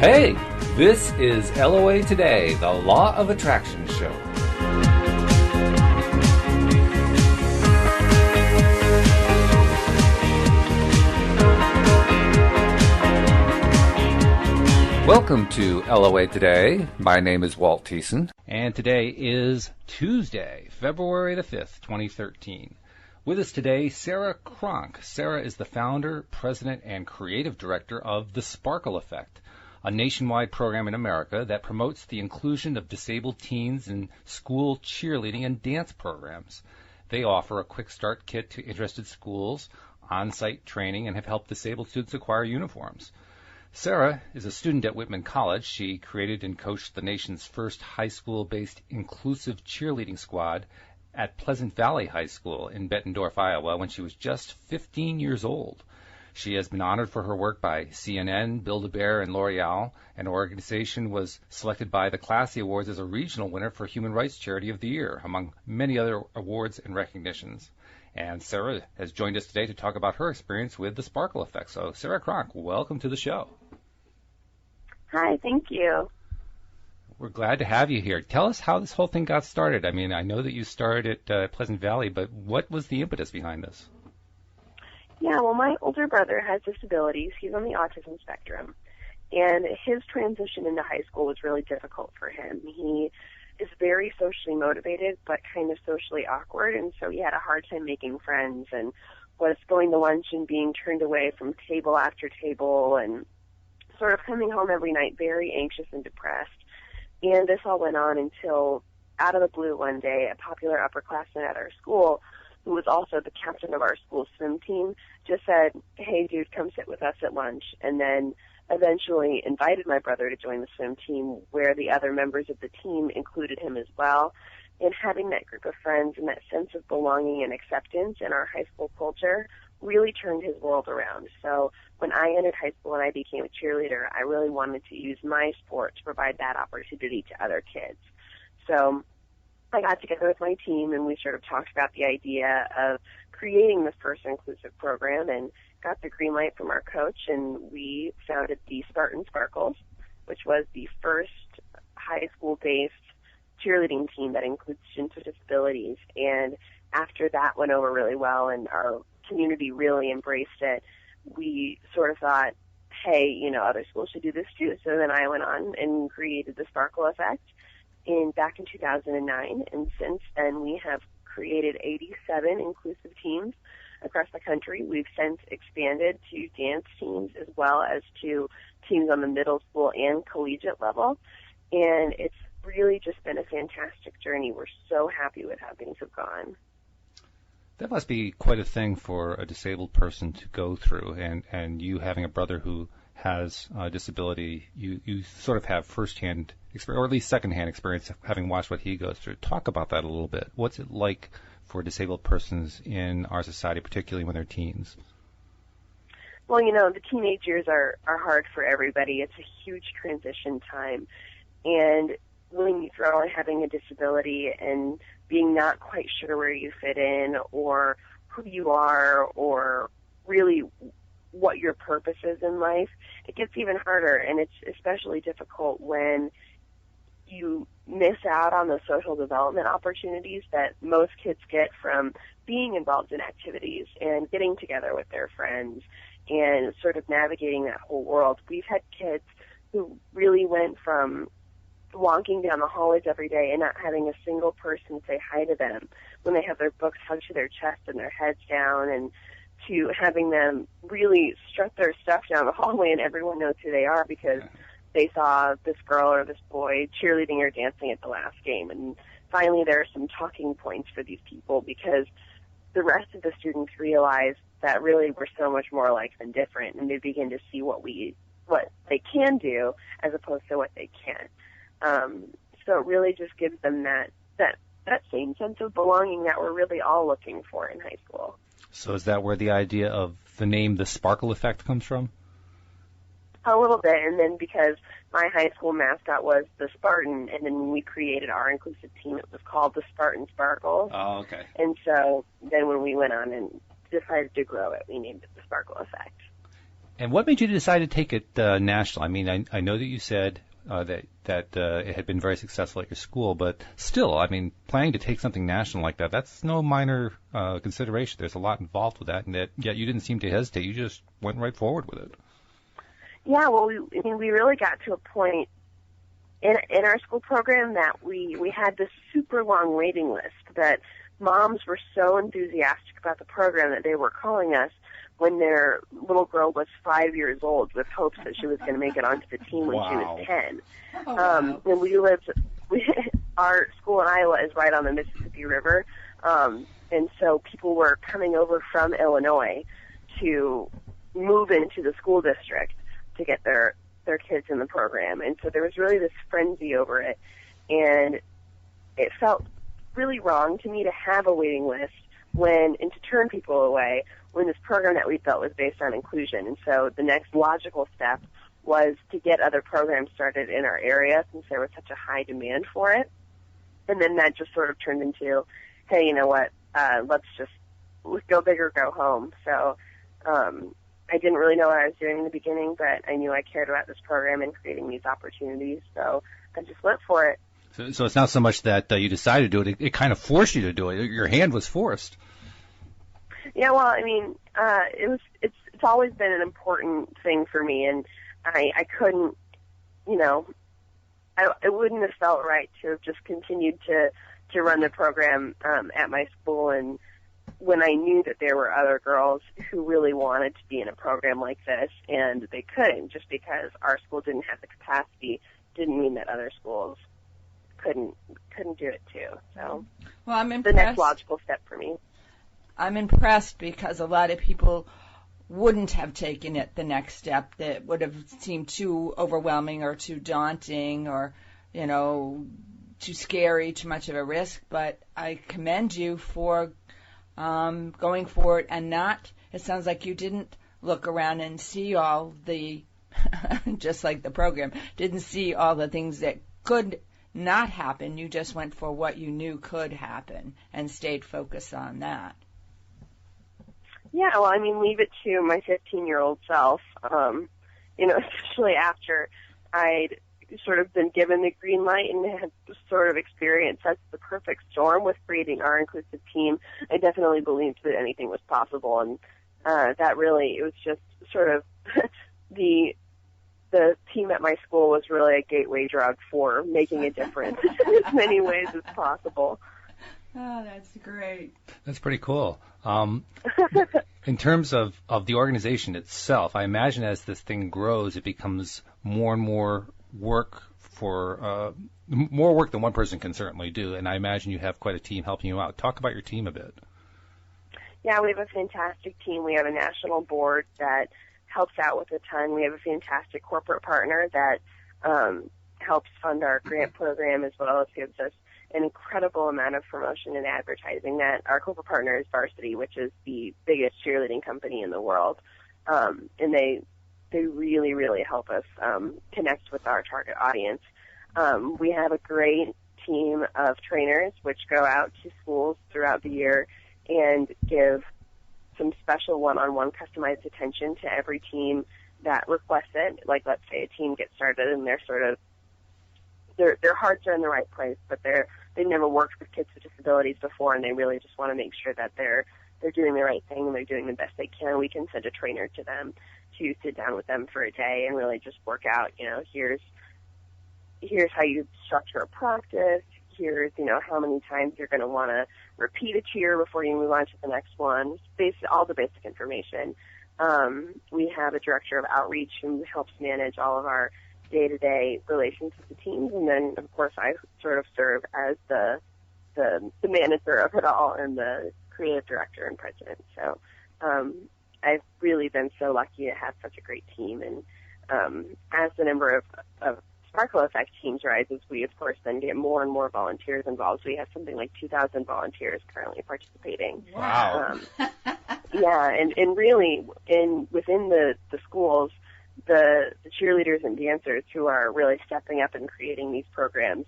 Hey, this is LOA Today, the Law of Attraction show. Welcome to LOA Today. My name is Walt Thiessen. And today is Tuesday, February the 5th, 2013. With us today, Sarah Cronk. Sarah is the founder, president, and creative director of The Sparkle Effect, a nationwide program in America that promotes the inclusion of disabled teens in school cheerleading and dance programs. They offer a quick start kit to interested schools, on-site training, and have helped disabled students acquire uniforms. Sarah is a student at Whitman College. She created and coached the nation's first high school-based inclusive cheerleading squad at Pleasant Valley High School in Bettendorf, Iowa, when she was just 15 years old. She has been honored for her work by CNN, Build-A-Bear, and L'Oreal, and her organization was selected by the Classy Awards as a regional winner for Human Rights Charity of the Year, among many other awards and recognitions. And Sarah has joined us today to talk about her experience with the Sparkle Effect. So, Sarah Cronk, welcome to the show. Hi, thank you. We're glad to have you here. Tell us how this whole thing got started. I mean, I know that you started at Pleasant Valley, but what was the impetus behind this? Yeah, well, my older brother has disabilities. He's on the autism spectrum, and his transition into high school was really difficult for him. He is very socially motivated, but kind of socially awkward, and so he had a hard time making friends and was going to lunch and being turned away from table after table and sort of coming home every night very anxious and depressed. And this all went on until, out of the blue one day, a popular upperclassman at our school, who was also the captain of our school swim team, just said, "Hey, dude, come sit with us at lunch," and then eventually invited my brother to join the swim team, where the other members of the team included him as well. And having that group of friends and that sense of belonging and acceptance in our high school culture really turned his world around. So when I entered high school and I became a cheerleader, I really wanted to use my sport to provide that opportunity to other kids. So I got together with my team and we sort of talked about the idea of creating the first inclusive program and got the green light from our coach, and we founded the Spartan Sparkles, which was the first high school-based cheerleading team that includes students with disabilities. And after that went over really well and our community really embraced it, we sort of thought, hey, you know, other schools should do this too. So then I went on and created the Sparkle Effect back in 2009, and since then we have created 87 inclusive teams across the country. We've since expanded to dance teams as well as to teams on the middle school and collegiate level, and it's really just been a fantastic journey. We're so happy with how things have gone. That must be quite a thing for a disabled person to go through, and you having a brother who has a disability, you sort of have firsthand experience, or at least secondhand experience, having watched what he goes through. Talk about that a little bit. What's it like for disabled persons in our society, particularly when they're teens? Well, you know, the teenage years are hard for everybody. It's a huge transition time, and when you throw in having a disability and being not quite sure where you fit in or who you are or really what your purpose is in life, it gets even harder, and it's especially difficult when you miss out on the social development opportunities that most kids get from being involved in activities and getting together with their friends and sort of navigating that whole world. We've had kids who really went from walking down the hallways every day and not having a single person say hi to them when they have their books hugged to their chest and their heads down, and to having them really strut their stuff down the hallway and everyone knows who they are because they saw this girl or this boy cheerleading or dancing at the last game. And finally there are some talking points for these people because the rest of the students realize that really we're so much more alike than different, and they begin to see what they can do as opposed to what they can't. So it really just gives them that same sense of belonging that we're really all looking for in high school. So is that where the idea of the name The Sparkle Effect comes from? A little bit, and then because my high school mascot was the Spartan, and then when we created our inclusive team, it was called the Spartan Sparkles. Oh, okay. And so then when we went on and decided to grow it, we named it the Sparkle Effect. And what made you decide to take it national? I mean, I know that you said that it had been very successful at your school, but still, I mean, planning to take something national like that's no minor consideration. There's a lot involved with that, and yet you didn't seem to hesitate. You just went right forward with it. Yeah, well, we really got to a point in our school program that we had this super long waiting list that moms were so enthusiastic about the program that they were calling us when their little girl was 5 years old with hopes that she was going to make it onto the team when she was 10. Oh, wow. When our school in Iowa is right on the Mississippi River, and so people were coming over from Illinois to move into the school district to get their kids in the program. And so there was really this frenzy over it, and it felt really wrong to me to have a waiting list and to turn people away when this program that we built was based on inclusion. And so the next logical step was to get other programs started in our area since there was such a high demand for it. And then that just sort of turned into, hey, you know what, let's go big or go home. So I didn't really know what I was doing in the beginning, but I knew I cared about this program and creating these opportunities. So I just went for it. So it's not so much that you decided to do it; it kind of forced you to do it. Your hand was forced. Yeah, well, I mean, it's always been an important thing for me, and I couldn't, it wouldn't have felt right to have just continued to run the program at my school, and when I knew that there were other girls who really wanted to be in a program like this, and they couldn't, just because our school didn't have the capacity, didn't mean that other schools couldn't do it too. So, well, I'm impressed. The next logical step for me. I'm impressed because a lot of people wouldn't have taken it the next step. That would have seemed too overwhelming or too daunting or, too scary, too much of a risk. But I commend you for going for it and not. It sounds like you didn't look around and see all the, just like the program, didn't see all the things that could not happen. You just went for what you knew could happen and stayed focused on that. Yeah, well, I mean, leave it to my 15-year-old self, especially after I'd sort of been given the green light and had sort of experienced that's the perfect storm with creating our inclusive team. I definitely believed that anything was possible, and that really, it was just sort of the team at my school was really a gateway drug for making a difference in as many ways as possible. Oh, that's great. That's pretty cool. In terms of the organization itself, I imagine as this thing grows, it becomes more and more work for more work than one person can certainly do. And I imagine you have quite a team helping you out. Talk about your team a bit. Yeah, we have a fantastic team. We have a national board that helps out with a ton. We have a fantastic corporate partner that helps fund our grant program as well as gives us an incredible amount of promotion and advertising. That our corporate partner is Varsity, which is the biggest cheerleading company in the world, and they really, really help us connect with our target audience. We have a great team of trainers which go out to schools throughout the year and give some special one-on-one customized attention to every team that requests it. Like, let's say a team gets started and they're sort of their hearts are in the right place, but they've never worked with kids with disabilities before, and they really just want to make sure that they're doing the right thing and they're doing the best they can. We can send a trainer to them to sit down with them for a day and really just work out, here's how you structure a practice, here's, how many times you're going to want to repeat a cheer before you move on to the next one, all the basic information. We have a director of outreach who helps manage all of our day-to-day relations with the teams, and then, of course, I sort of serve as the manager of it all and the creative director and president. So I've really been so lucky to have such a great team, and as the number of Sparkle Effect teams rises, we, of course, then get more and more volunteers involved. So we have something like 2,000 volunteers currently participating. Wow. Yeah, and really, within the schools, the cheerleaders and dancers who are really stepping up and creating these programs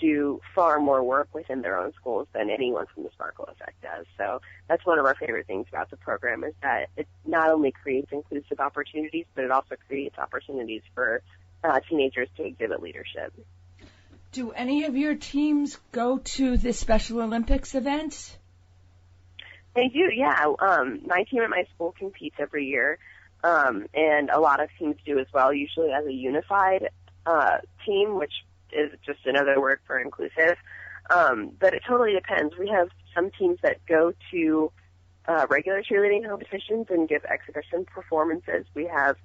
do far more work within their own schools than anyone from the Sparkle Effect does. So that's one of our favorite things about the program, is that it not only creates inclusive opportunities, but it also creates opportunities for teenagers to exhibit leadership. Do any of your teams go to the Special Olympics events? They do, yeah. My team at my school competes every year, and a lot of teams do as well, usually as a unified team, which is just another word for inclusive. But it totally depends. We have some teams that go to regular cheerleading competitions and give exhibition performances. We have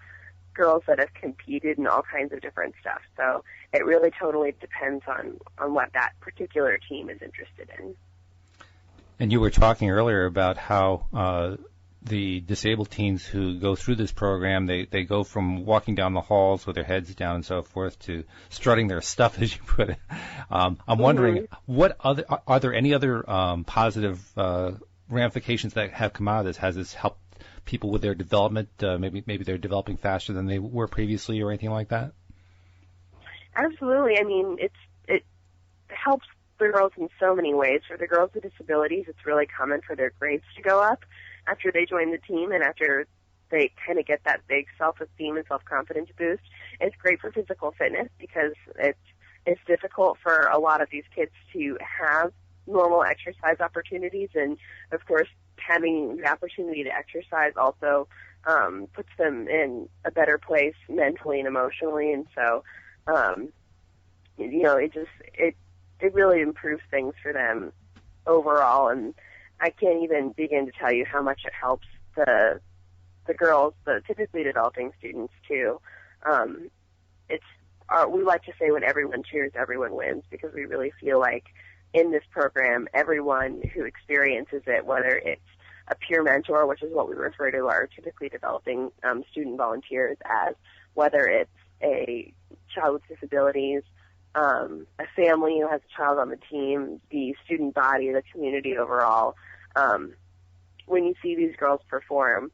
girls that have competed in all kinds of different stuff. So it really totally depends on what that particular team is interested in. And you were talking earlier about how the disabled teens who go through this program, they go from walking down the halls with their heads down and so forth to strutting their stuff, as you put it. I'm wondering, are there any other positive ramifications that have come out of this? Has this helped people with their development? Maybe they're developing faster than they were previously, or anything like that? Absolutely. I mean, it helps the girls in so many ways. For the girls with disabilities, it's really common for their grades to go up after they join the team and after they kind of get that big self-esteem and self-confidence boost. It's great for physical fitness because it's difficult for a lot of these kids to have normal exercise opportunities, and of course having the opportunity to exercise also puts them in a better place mentally and emotionally, and so it really improves things for them overall. And I can't even begin to tell you how much it helps the girls, the typically developing students too. We like to say when everyone cheers, everyone wins, because we really feel like in this program, everyone who experiences it, whether it's a peer mentor, which is what we refer to our typically developing student volunteers as, whether it's a child with disabilities, a family who has a child on the team, the student body, the community overall. When you see these girls perform,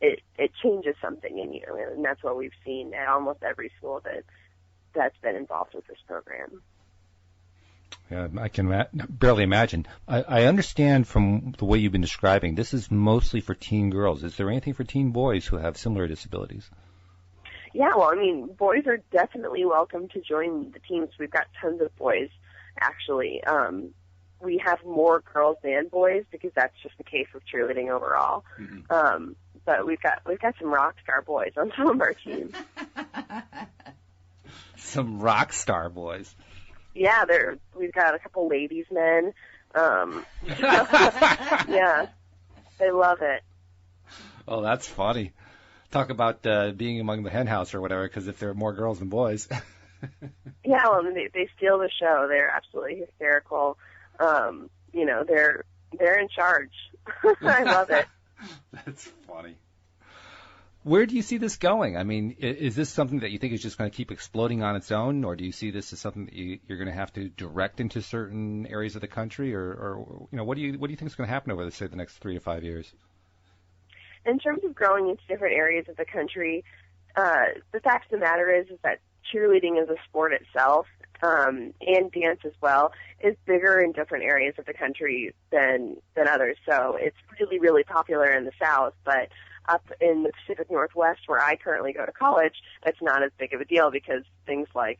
it changes something in you, and that's what we've seen at almost every school that's been involved with this program. Yeah, I can barely imagine. I understand from the way you've been describing, this is mostly for teen girls. Is there anything for teen boys who have similar disabilities? Yeah, well, I mean, boys are definitely welcome to join the teams. We've got tons of boys, actually. We have more girls than boys because that's just the case with cheerleading overall. Mm-hmm. But we've got some rock star boys on some of our teams. Some rock star boys. Yeah, we've got a couple ladies men. Yeah, they love it. Oh, that's funny. Talk about being among the hen house or whatever, because if there are more girls than boys. Yeah, well, they steal the show. They're absolutely hysterical. They're in charge. I love it. That's funny. Where do you see this going? I mean, is this something that you think is just going to keep exploding on its own, or do you see this as something that you're going to have to direct into certain areas of the country, or what do you think is going to happen over, say, the next 3 to 5 years? In terms of growing into different areas of the country, the fact of the matter is that cheerleading as a sport itself, and dance as well, is bigger in different areas of the country than others. So it's really, really popular in the South, but up in the Pacific Northwest, where I currently go to college, that's not as big of a deal because things like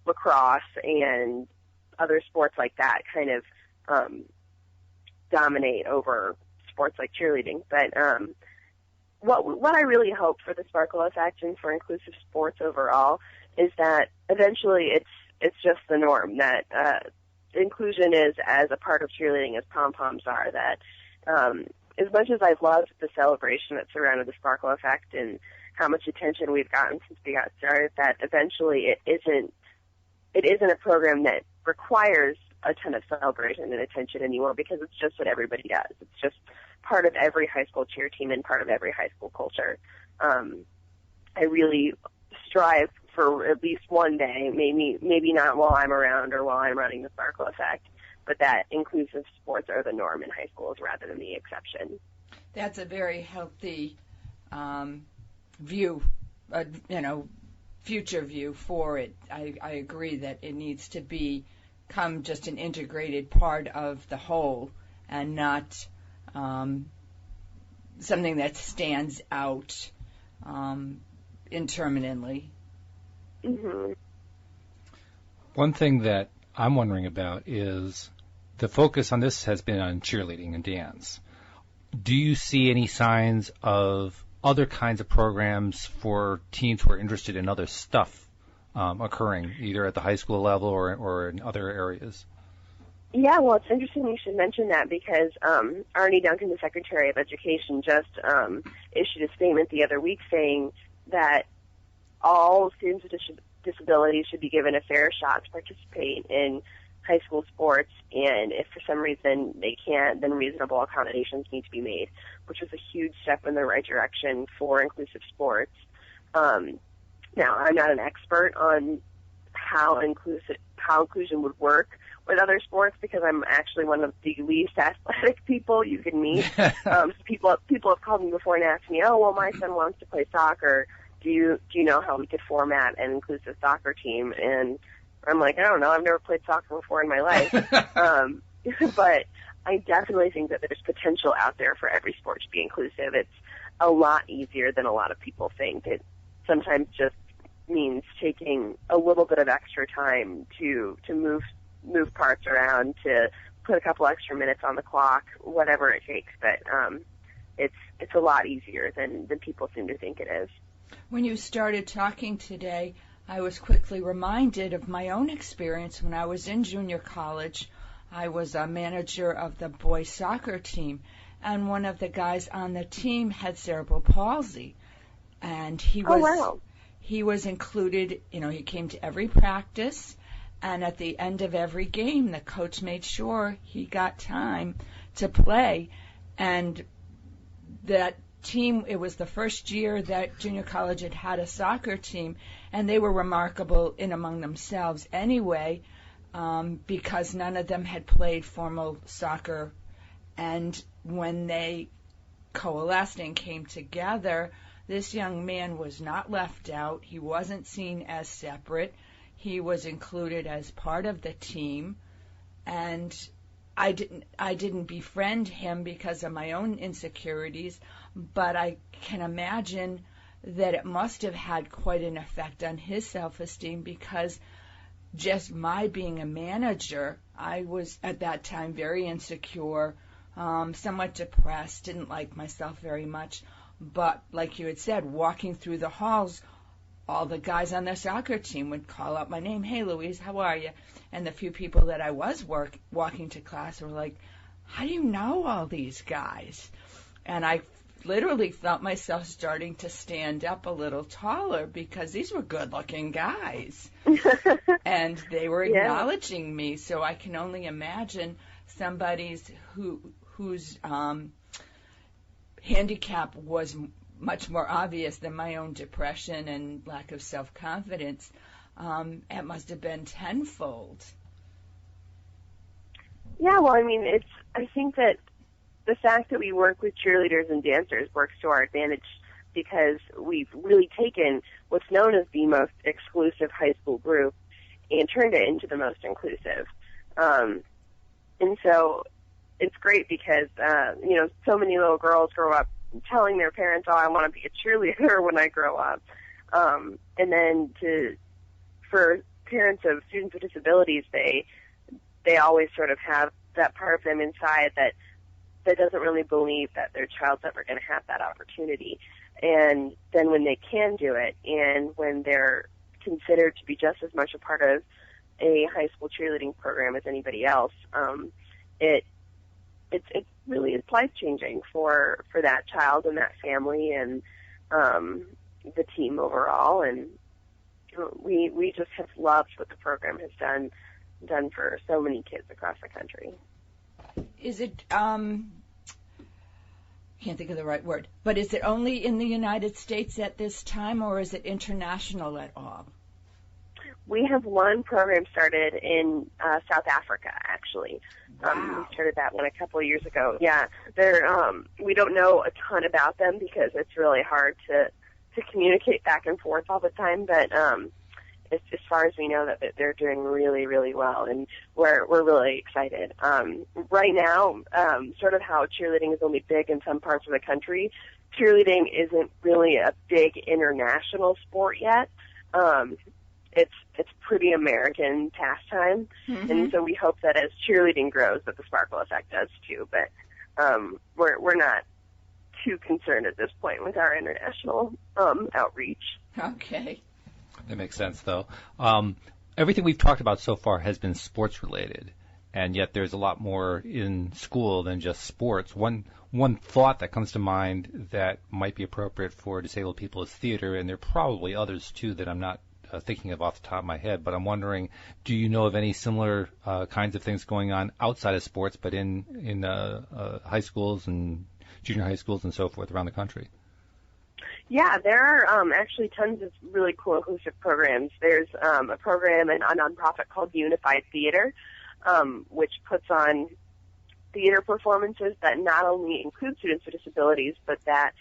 lacrosse and other sports like that kind of dominate over sports like cheerleading. But what I really hope for the Sparkle Effect and for inclusive sports overall is that eventually it's just the norm, that inclusion is as a part of cheerleading as pom-poms are, that as much as I've loved the celebration that surrounded the Sparkle Effect and how much attention we've gotten since we got started, that eventually it isn't a program that requires a ton of celebration and attention anymore, because it's just what everybody does. It's just part of every high school cheer team and part of every high school culture. I really strive for at least one day, maybe not while I'm around or while I'm running the Sparkle Effect, but that inclusive sports are the norm in high schools rather than the exception. That's a very healthy view, future view for it. I agree that it needs to become just an integrated part of the whole and not something that stands out intermittently. Mm-hmm. One thing that I'm wondering about is the focus on this has been on cheerleading and dance. Do you see any signs of other kinds of programs for teens who are interested in other stuff occurring, either at the high school level or in other areas? Yeah, well, it's interesting you should mention that because Arnie Duncan, the Secretary of Education, just issued a statement the other week saying that all students with disabilities should be given a fair shot to participate in high school sports, and if for some reason they can't, then reasonable accommodations need to be made, which is a huge step in the right direction for inclusive sports. Now, I'm not an expert on how inclusion would work with other sports because I'm actually one of the least athletic people you can meet. So people have called me before and asked me, "Oh, well, my son wants to play soccer. Do you know how we could format an inclusive soccer team?" And I'm like, I don't know. I've never played soccer before in my life. But I definitely think that there's potential out there for every sport to be inclusive. It's a lot easier than a lot of people think. It sometimes just means taking a little bit of extra time to move parts around, to put a couple extra minutes on the clock, whatever it takes. But it's a lot easier than people seem to think it is. When you started talking today, I was quickly reminded of my own experience when I was in junior college. I was a manager of the boys soccer team, and one of the guys on the team had cerebral palsy, and he was included. He came to every practice, and at the end of every game, the coach made sure he got time to play, and that team, it was the first year that junior college had a soccer team, and they were remarkable in among themselves anyway, because none of them had played formal soccer. And when they coalesced and came together, this young man was not left out. He wasn't seen as separate. He was included as part of the team, and I didn't befriend him because of my own insecurities, but I can imagine that it must have had quite an effect on his self-esteem, because just my being a manager, I was at that time very insecure, somewhat depressed, didn't like myself very much. But like you had said, walking through the halls, all the guys on the soccer team would call out my name. "Hey, Louise, how are you?" And the few people that I was walking to class were like, "How do you know all these guys?" And I literally felt myself starting to stand up a little taller because these were good-looking guys. And they were acknowledging me. So I can only imagine somebody's whose handicap was much more obvious than my own depression and lack of self-confidence. It must have been tenfold. Yeah, well, I mean, I think that the fact that we work with cheerleaders and dancers works to our advantage because we've really taken what's known as the most exclusive high school group and turned it into the most inclusive. And so it's great because, so many little girls grow up telling their parents, "Oh, I want to be a cheerleader when I grow up." And then for parents of students with disabilities, they always sort of have that part of them inside that doesn't really believe that their child's ever going to have that opportunity. And then when they can do it, and when they're considered to be just as much a part of a high school cheerleading program as anybody else, it really is life-changing for that child and that family and the team overall. And we just have loved what the program has done for so many kids across the country. Is it, can't think of the right word, but is it only in the United States at this time, or is it international at all? We have one program started in South Africa, actually. Wow. We started that one a couple of years ago. Yeah, we don't know a ton about them because it's really hard to to communicate back and forth all the time, but as far as we know, that they're doing really, really well, and we're really excited. Right now, sort of how cheerleading is only big in some parts of the country, cheerleading isn't really a big international sport yet. It's pretty American pastime, and so we hope that as cheerleading grows, that the Sparkle Effect does too. But we're not too concerned at this point with our international outreach. Okay. That makes sense, though. Everything we've talked about so far has been sports related, and yet there's a lot more in school than just sports. One thought that comes to mind that might be appropriate for disabled people is theater, and there are probably others too that I'm not thinking of off the top of my head. But I'm wondering, do you know of any similar kinds of things going on outside of sports, but in high schools and junior high schools and so forth around the country? Yeah, there are actually tons of really cool inclusive programs. There's a program in a nonprofit called Unified Theater, which puts on theater performances that not only include students with disabilities, but that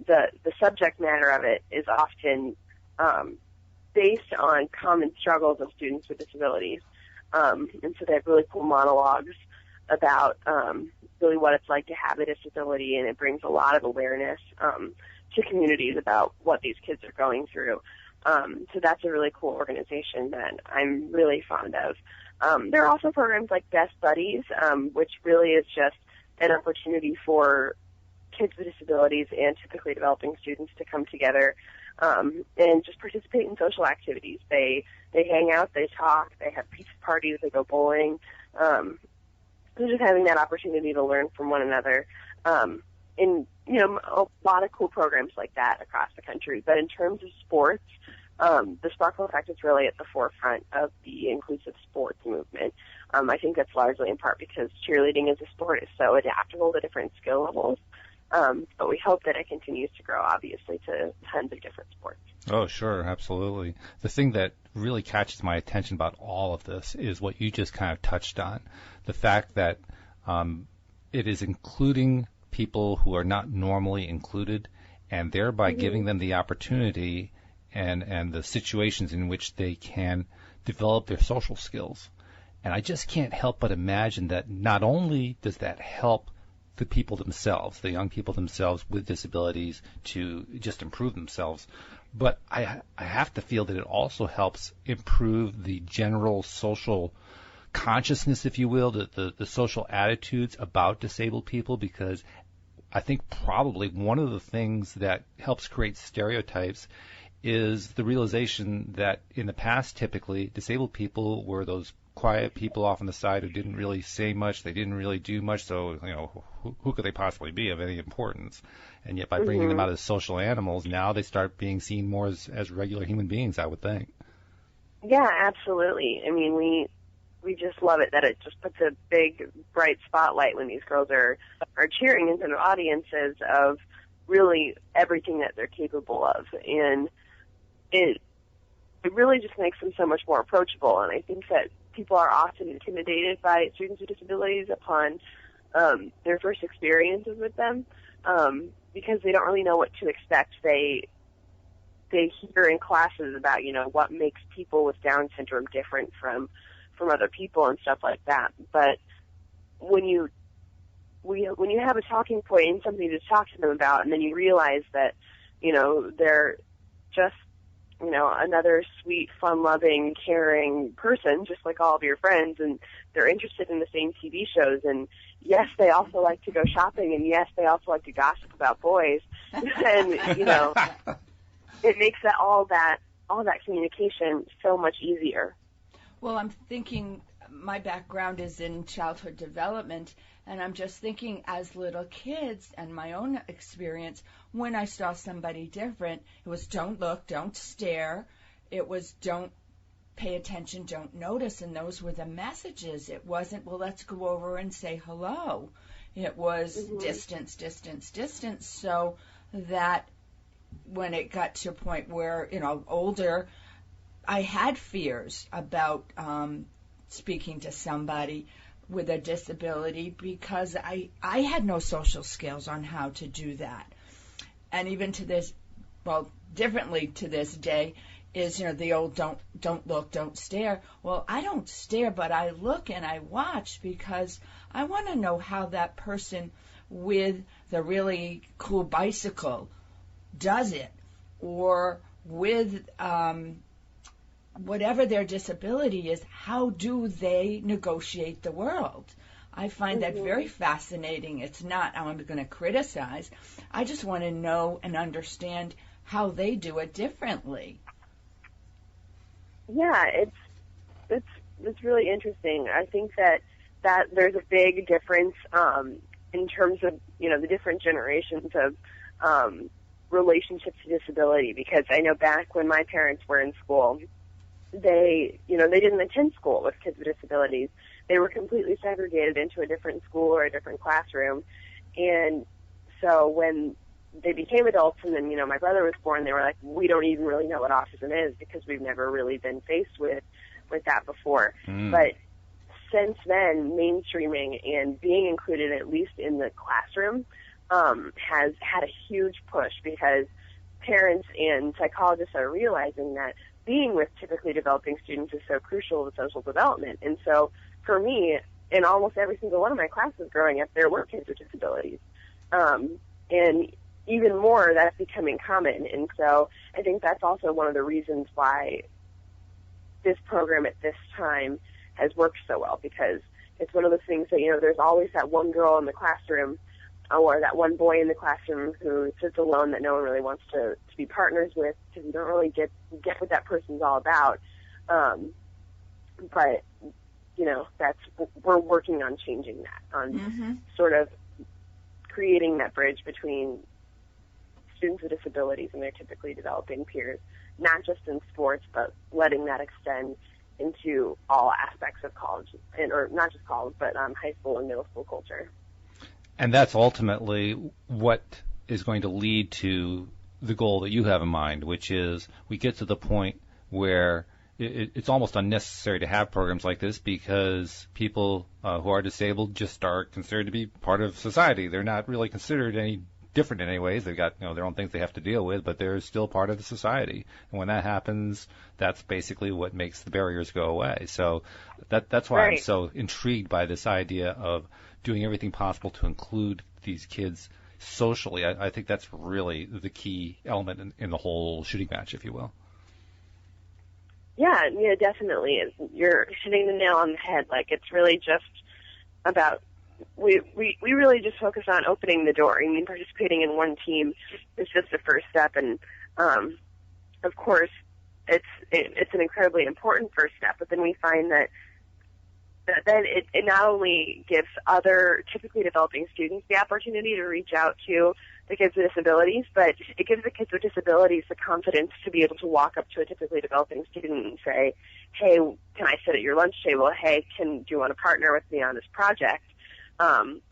the subject matter of it is often based on common struggles of students with disabilities. And so they have really cool monologues about really what it's like to have a disability, and it brings a lot of awareness to communities about what these kids are going through. So that's a really cool organization that I'm really fond of. There are also programs like Best Buddies, which really is just an opportunity for kids with disabilities and typically developing students to come together and just participate in social activities. They hang out, they talk, they have pizza parties, they go bowling. So just having that opportunity to learn from one another. And, a lot of cool programs like that across the country. But in terms of sports, the Sparkle Effect is really at the forefront of the inclusive sports movement. I think that's largely in part because cheerleading as a sport is so adaptable to different skill levels. But we hope that it continues to grow, obviously, to tons of different sports. Oh, sure, absolutely. The thing that really catches my attention about all of this is what you just kind of touched on, the fact that it is including people who are not normally included, and thereby giving them the opportunity and the situations in which they can develop their social skills. And I just can't help but imagine that not only does that help the people themselves, the young people themselves with disabilities, to just improve themselves, but I have to feel that it also helps improve the general social consciousness, if you will, the social attitudes about disabled people, because I think probably one of the things that helps create stereotypes is the realization that in the past, typically, disabled people were those quiet people off on the side who didn't really say much, they didn't really do much, so, who could they possibly be of any importance? And yet by bringing them out as social animals, now they start being seen more as regular human beings, I would think. Yeah, absolutely. I mean, we just love it that it just puts a big, bright spotlight when these girls are cheering into the audiences of really everything that they're capable of. And it really just makes them so much more approachable. And I think that people are often intimidated by students with disabilities upon their first experiences with them because they don't really know what to expect. They hear in classes about, what makes people with Down syndrome different from other people and stuff like that. But when you have a talking point and something to talk to them about, and then you realize that, they're just, another sweet, fun-loving, caring person, just like all of your friends, and they're interested in the same TV shows, and yes, they also like to go shopping, and yes, they also like to gossip about boys, and, it makes all that communication so much easier. Well, I'm thinking my background is in childhood development, and I'm just thinking as little kids and my own experience, when I saw somebody different, it was don't look, don't stare. It was don't pay attention, don't notice, and those were the messages. It wasn't, well, let's go over and say hello. It was distance, distance, distance, so that when it got to a point where, older, I had fears about speaking to somebody with a disability because I had no social skills on how to do that. And even to this well, differently to this day is, the old don't look, don't stare. Well, I don't stare, but I look and I watch because I want to know how that person with the really cool bicycle does it, or with whatever their disability is, how do they negotiate the world? I find that very fascinating. It's not, I'm going to criticize. I just want to know and understand how they do it differently. Yeah, it's really interesting. I think that there's a big difference in terms of, the different generations of relationships to disability, because I know back when my parents were in school, they didn't attend school with kids with disabilities. They were completely segregated into a different school or a different classroom. And so when they became adults and then, my brother was born, they were like, we don't even really know what autism is because we've never really been faced with that before. But since then, mainstreaming and being included at least in the classroom has had a huge push, because parents and psychologists are realizing that being with typically developing students is so crucial to social development. And so for me, in almost every single one of my classes growing up, there were kids with disabilities. And even more, that's becoming common. And so I think that's also one of the reasons why this program at this time has worked so well, because it's one of those things that, there's always that one girl in the classroom or that one boy in the classroom who sits alone that no one really wants to be partners with, because you don't really get what that person's all about. But, we're working on changing that, on sort of creating that bridge between students with disabilities and their typically developing peers, not just in sports, but letting that extend into all aspects of college, or not just college, but high school and middle school culture. And that's ultimately what is going to lead to the goal that you have in mind, which is we get to the point where it's almost unnecessary to have programs like this, because people who are disabled just are considered to be part of society. They're not really considered any different in any ways. They've got their own things they have to deal with, but they're still part of the society. And when that happens, that's basically what makes the barriers go away. So that's why I'm so intrigued by this idea of doing everything possible to include these kids socially. I think that's really the key element in the whole shooting match, if you will. Yeah, definitely. You're hitting the nail on the head. Like, it's really just about, we really just focus on opening the door. I mean, participating in one team is just the first step, and of course, it's an incredibly important first step. But then we find that then it not only gives other typically developing students the opportunity to reach out to the kids with disabilities, but it gives the kids with disabilities the confidence to be able to walk up to a typically developing student and say, hey, can I sit at your lunch table? Hey, do you want to partner with me on this project?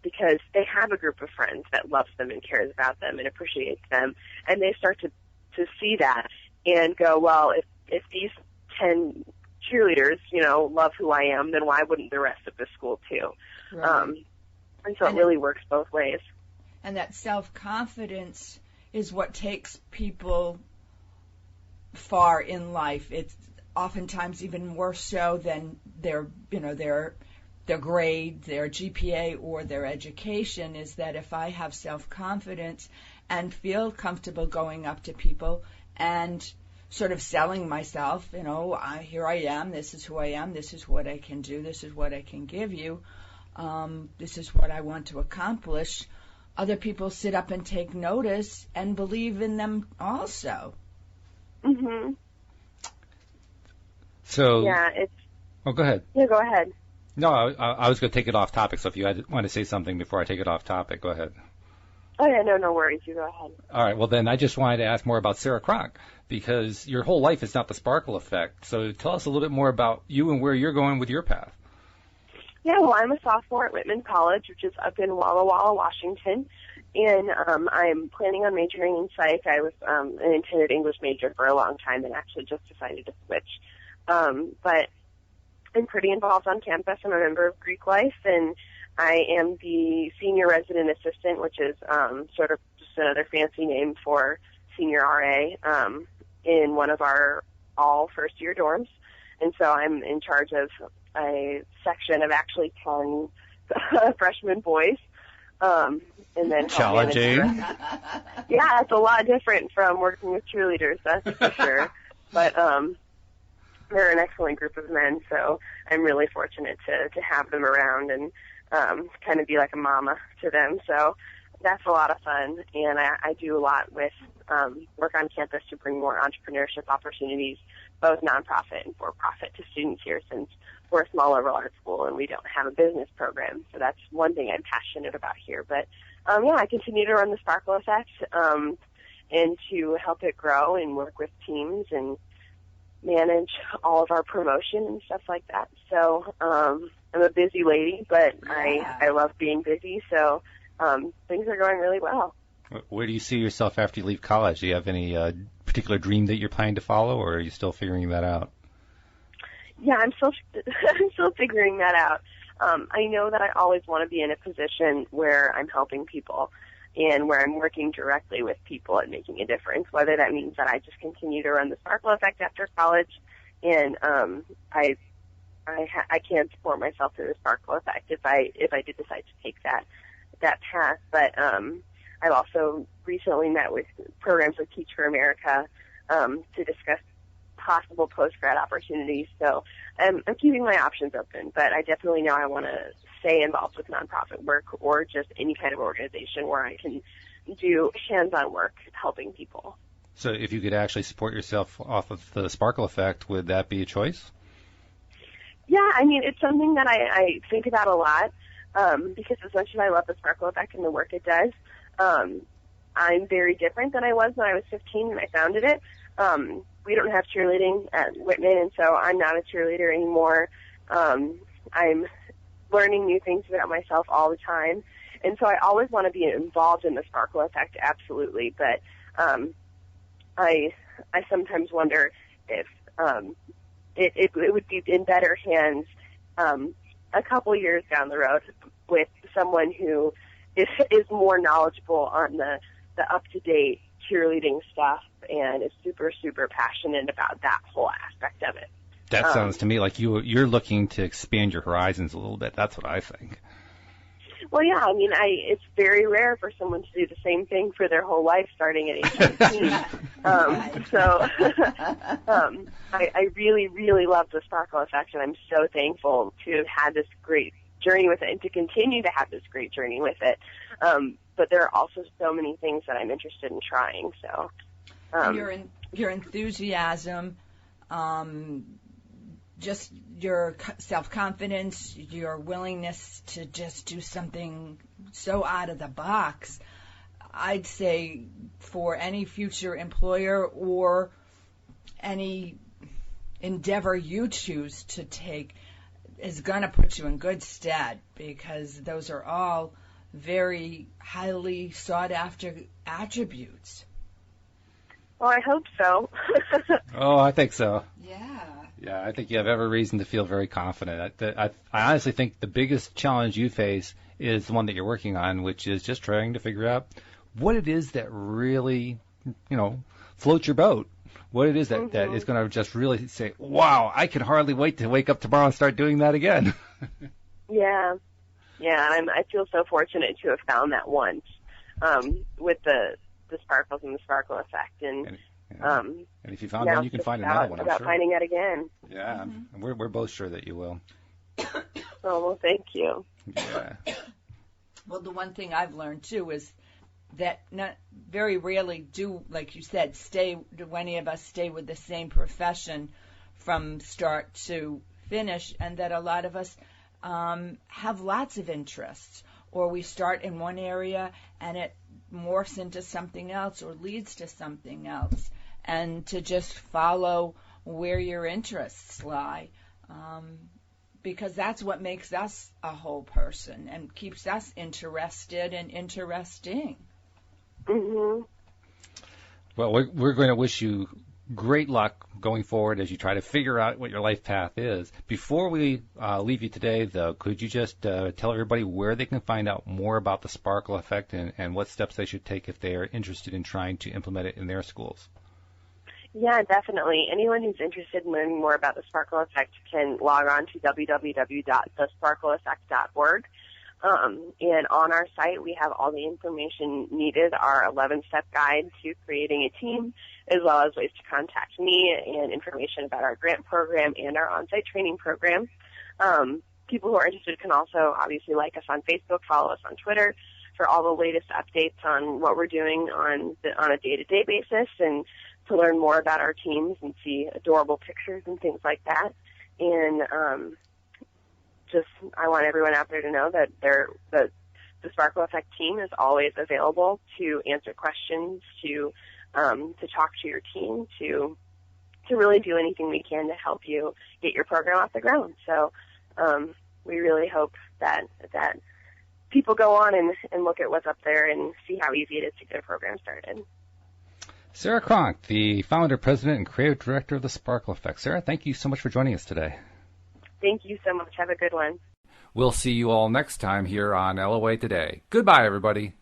Because they have a group of friends that loves them and cares about them and appreciates them, and they start to see that and go, well, if these 10 cheerleaders, love who I am, then why wouldn't the rest of the school too? Right. And so it really works both ways. And that self-confidence is what takes people far in life. It's oftentimes even more so than their grade, their GPA, or their education, is that if I have self-confidence and feel comfortable going up to people and sort of selling myself, here I am, this is who I am, this is what I can do, this is what I can give you, this is what I want to accomplish, other people sit up and take notice and believe in them also. Mm-hmm. So, yeah, oh, go ahead. Yeah, go ahead. No, I was going to take it off topic, so if you want to say something before I take it off topic, go ahead. Oh, yeah, no worries. You go ahead. All right, well, then I just wanted to ask more about Sarah Cronk, because your whole life is not the sparkle effect. So tell us a little bit more about you and where you're going with your path. Yeah, well, I'm a sophomore at Whitman College, which is up in Walla Walla, Washington, and I'm planning on majoring in psych. I was an intended English major for a long time and actually just decided to switch. But I'm pretty involved on campus. I'm a member of Greek Life, and I am the senior resident assistant, which is sort of just another fancy name for senior RA in one of our all first-year dorms. And so I'm in charge of a section of actually 10 freshman boys. And then challenging. Yeah, it's a lot different from working with cheerleaders, that's for sure. But they're an excellent group of men, so I'm really fortunate to have them around and kind of be like a mama to them. So that's a lot of fun, and I do a lot with work on campus to bring more entrepreneurship opportunities, both nonprofit and for-profit, to students here, since we're a small liberal arts school and we don't have a business program. So that's one thing I'm passionate about here. But yeah, I continue to run the Sparkle Effect and to help it grow and work with teams and manage all of our promotion and stuff like that. So I'm a busy lady, but Yeah. I love being busy. So things are going really well. Where do you see yourself after you leave college? Do you have any particular dream that you're planning to follow, or are you still figuring that out? Yeah, I'm still figuring that out. I know that I always want to be in a position where I'm helping people and where I'm working directly with people and making a difference, whether that means that I just continue to run the Sparkle Effect after college and I can support myself through the Sparkle Effect if I did decide to take that path. But I've also recently met with programs like Teach for America to discuss possible post-grad opportunities. So I'm keeping my options open, but I definitely know I want to stay involved with nonprofit work or just any kind of organization where I can do hands-on work helping people. So if you could actually support yourself off of the Sparkle Effect, would that be a choice? Yeah, I mean, it's something that I think about a lot because as much as I love the Sparkle Effect and the work it does, I'm very different than I was when I was 15 when I founded it. We don't have cheerleading at Whitman, and so I'm not a cheerleader anymore. I'm learning new things about myself all the time, and so I always want to be involved in the Sparkle Effect, absolutely. But I sometimes wonder if it would be in better hands a couple years down the road with someone who is more knowledgeable on the up-to-date cheerleading stuff and is super, super passionate about that whole aspect of it. That sounds to me like you're looking to expand your horizons a little bit. That's what I think. Well, yeah, I mean, it's very rare for someone to do the same thing for their whole life starting at age 18. So I really, really love the Sparkle Effect, and I'm so thankful to have had this great journey with it and to continue to have this great journey with it. But there are also so many things that I'm interested in trying. So your enthusiasm, just your self-confidence, your willingness to just do something so out of the box, I'd say for any future employer or any endeavor you choose to take is going to put you in good stead, because those are all very highly sought-after attributes. Well, I hope so. Oh, I think so. Yeah. Yeah, I think you have every reason to feel very confident. I honestly think the biggest challenge you face is the one that you're working on, which is just trying to figure out what it is that really, floats your boat. What it is that is going to just really say, wow, I can hardly wait to wake up tomorrow and start doing that again. Yeah, and I feel so fortunate to have found that once with the sparkles and the Sparkle Effect, and if you found one, you can find another one. I'm about sure. finding that again. Yeah, we're both sure that you will. Oh, well, thank you. Yeah. Well, the one thing I've learned too is that not very rarely do, like you said, do any of us stay with the same profession from start to finish, and that a lot of us have lots of interests, or we start in one area and it morphs into something else or leads to something else, and to just follow where your interests lie, because that's what makes us a whole person and keeps us interested and interesting. Mm-hmm. Well, we're going to wish you great luck going forward as you try to figure out what your life path is. Before we leave you today, though, could you just tell everybody where they can find out more about the Sparkle Effect and what steps they should take if they are interested in trying to implement it in their schools? Yeah, definitely. Anyone who's interested in learning more about the Sparkle Effect can log on to www.thesparkleeffect.org. And on our site, we have all the information needed, our 11-step guide to creating a team, as well as ways to contact me and information about our grant program and our on-site training program. People who are interested can also obviously like us on Facebook, follow us on Twitter for all the latest updates on what we're doing on a day-to-day basis, and to learn more about our teams and see adorable pictures and things like that. And I want everyone out there to know that the Sparkle Effect team is always available to answer questions, to talk to your team, to really do anything we can to help you get your program off the ground. So we really hope that people go on and look at what's up there and see how easy it is to get a program started. Sarah Cronk, the founder, president, and creative director of the Sparkle Effect. Sarah, thank you so much for joining us today. Thank you so much. Have a good one. We'll see you all next time here on LOA Today. Goodbye, everybody.